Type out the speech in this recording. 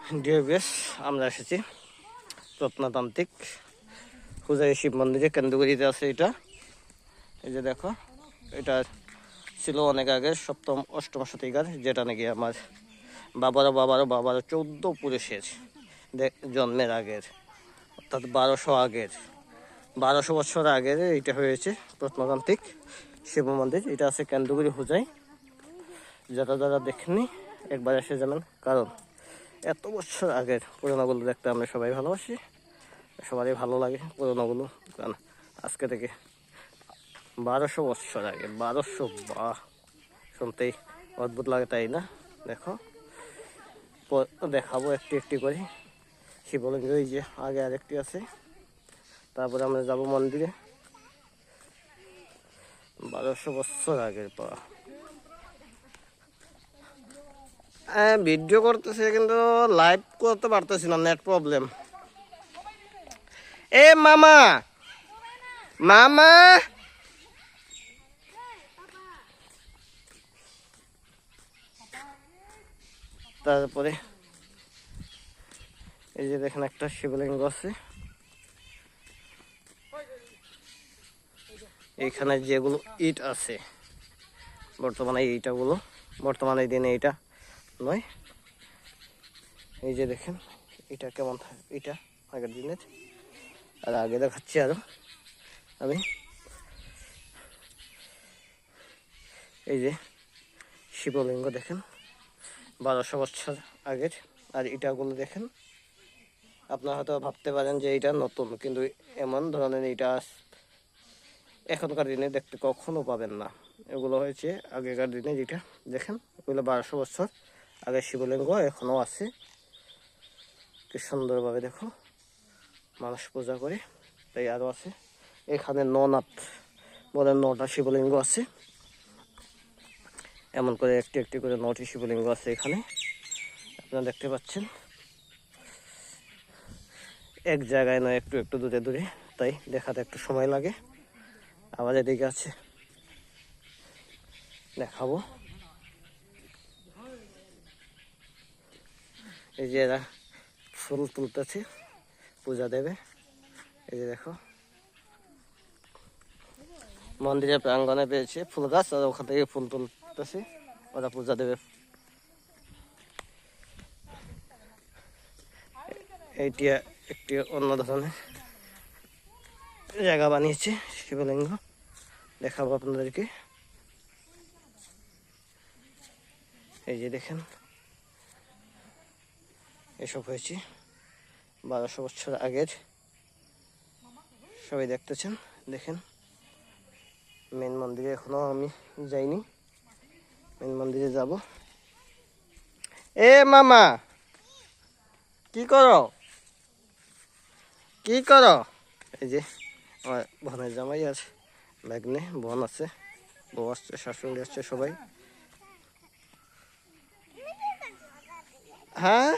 Deer বেশ, আমরা এসেছি প্রত্নতান্ত্রিক পূজারী শিব মন্দিরে, কেন্দ্রগড়িতে আছে এটা। এই যে দেখো, এটা ছিল অনেক আগে 7ম-8ম শতিকার, যেটা নাকি আমার বাবারও 14 পুরুষের জন্মের আগের, অর্থাৎ 1200 বছর আগের এটা হয়েছে প্রত্নতান্ত্রিক শিব মন্দির। এটা আছে কেন্দ্রগড়ি হুজাই। যারা দেখেননি একবার এসে যাবেন, কারণ এত বছর আগের পুরোনোগুলো দেখতে আমরা সবাই ভালোবাসি, সবারই ভালো লাগে পুরোনোগুলো। কারণ আজকে থেকে 1200 বছর আগে, 1200, বাহ, শুনতেই অদ্ভুত লাগে, তাই না? দেখো, দেখাবো একটি একটি করে শিবলিঙ্গ। এই যে আগে আরেকটি আছে, তারপরে আমরা যাব মন্দিরে। 1200 বছর আগের পা। ভিডিও করতেছে কিন্তু লাইভ করতে পারতেছি না, নেট প্রবলেম। এ মামা, মামা, তারপরে এই যে দেখেন একটা শিবলিঙ্গ আছে। এইখানে যেগুলো ইট আছে বর্তমানে, বর্তমানে দিনে এটা নয়। এই যে দেখেন এটা কেমন থাকে, এটা আগের দিনের। আর আগে দেখাচ্ছি আরো আমি, এই যে শিবলিঙ্গ দেখেন 1200 বছর আগের। আর ইটাগুলো দেখেন, আপনারা হয়তো ভাবতে পারেন যে এটা নতুন, কিন্তু এমন ধরনের ইটা এখনকার দিনে দেখতে কখনো পাবেন না। এগুলো হয়েছে আগেকার দিনে, যেটা দেখেন এগুলো 1200 বছর আগের শিবলিঙ্গ, এখনো আছে। কি সুন্দরভাবে দেখো, মানুষ পূজা করে, তাই আরও আছে। এখানে ননাথ বলে 9টা শিবলিঙ্গ আছে। এমন করে একটি একটি করে 9টি শিবলিঙ্গ আছে এখানে, আপনারা দেখতে পাচ্ছেন। এক জায়গায় নয়, একটু একটু দূরে দূরে, তাই দেখাতে একটু সময় লাগে। আবার এদিকে আছে, দেখাবো। এই যে এরা ফুল তুলতেছে, পূজা দেবে। এই যে দেখো, মন্দিরের প্রাঙ্গণে পেয়েছে ফুল গাছ, আর ওখান থেকে ফুল তুলতেছে, ওরা পূজা দেবে। এইটি একটি অন্য ধরনের জায়গা বানিয়েছে শিবলিঙ্গ, দেখাবো আপনাদেরকে। এই যে দেখেন, এসব হয়েছে 1200 বছর আগের। সবাই দেখতেছেন, দেখেন। মেন মন্দিরে এখনো আমি যাইনি, মেন মন্দিরে যাব। এ মামা, কি করো? এই যে আমার বোনের জামাই আছে, ভাগ্নে, বোন আছে, বউ আসছে, শাশুড়ি আসছে, সবাই। হ্যাঁ,